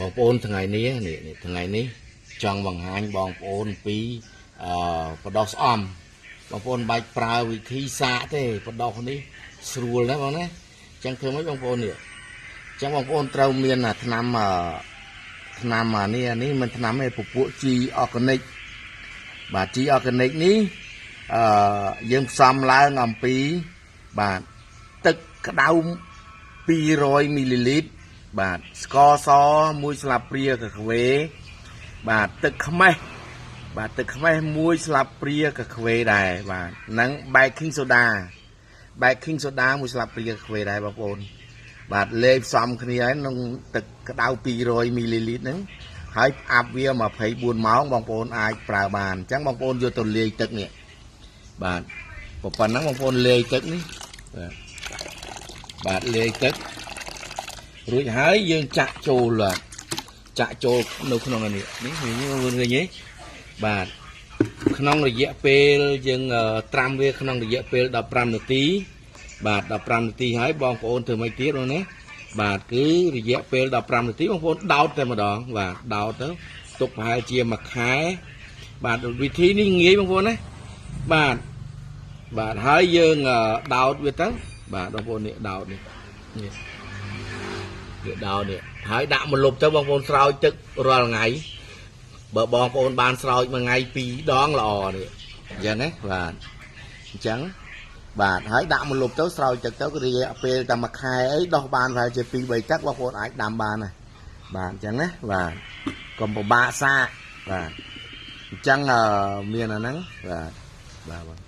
បងប្អូនថ្ងៃនេះថ្ងៃនេះចង់បង្ហាញបងប្អូនពីបដោះស្អំបងប្អូនបាច់ប្រើវិធីសាកទេបដោះនេះស្រួលណាបងណាចឹងធ្វើម៉េចបងប្អូននេះចឹងបងប្អូនត្រូវមានថ្នាំនេះមិនថ្នាំឯពពួក G organic បាទ G organic នេះយើងផ្សំឡើងអំពីបាទទឹកក្តៅ200 មីលីលីត្របាទស្ករស1ស្លាបព្រាកាហ្វេបាទទឹកខ្មេះបាទទឹកខ្មេះ1ស្លាបព្រាកាហ្វេដែរបាទនិង baking soda 1ស្លាបព្រាកាហ្វេដែរបងប្អូនបាទលេបផ្សំគ្នាហើយក្នុងទឹកក្តៅ200 មីលីលីត្រហ្នឹងហើយផ្អាប់វា24ម៉ោងបងប្អូនអាចប្រើបានអញ្ចឹងបងប្អូនយកទៅលាយទឹកនេះបាទប៉ុណ្ណឹងបងប្អូនលាយទឹកនេះបាទលាយទឹករួចហើយយើងចាក់ចូលនៅក្នុងនេះនេះបងប្អូនឃើញទេបាទក្នុងរយៈពេលយើងត្រាំវាក្នុងរយៈពេល15នាទីបាទ15នាទីហើយបងប្អូនធ្វើម៉េចទៀតបងណាបាទគឺរយៈពេល15នាទីបងប្អូនដោតតែម្ដងបាទដោតទៅទុកប្រហែលជាមួយខែបាទវិធីនេះងាយបងប្អូនណាបាទហើយយើងដោតវាទៅបាទបងប្អូននេះដោតនេះដោតនេះហើយដាក់មកលុបទៅបងប្អូនស្រោចទឹករាល់ថ្ងៃបើបងប្អូនបានស្រោចមួយថ្ងៃ2ដងល្អនេះអញ្ចឹងណាបាទអញ្ចឹងបាទហើយដាក់មកលុបទៅស្រោចទឹកទៅគឺរយៈពេលតែមួយខែអីដោះបានប្រហែលជា2 3ទឹកបងប្អូនអាចដាំបានហើយបាទអញ្ចឹងណាបាទកុំពិបាកសាកបាទអញ្ចឹងមានអាហ្នឹងបាទ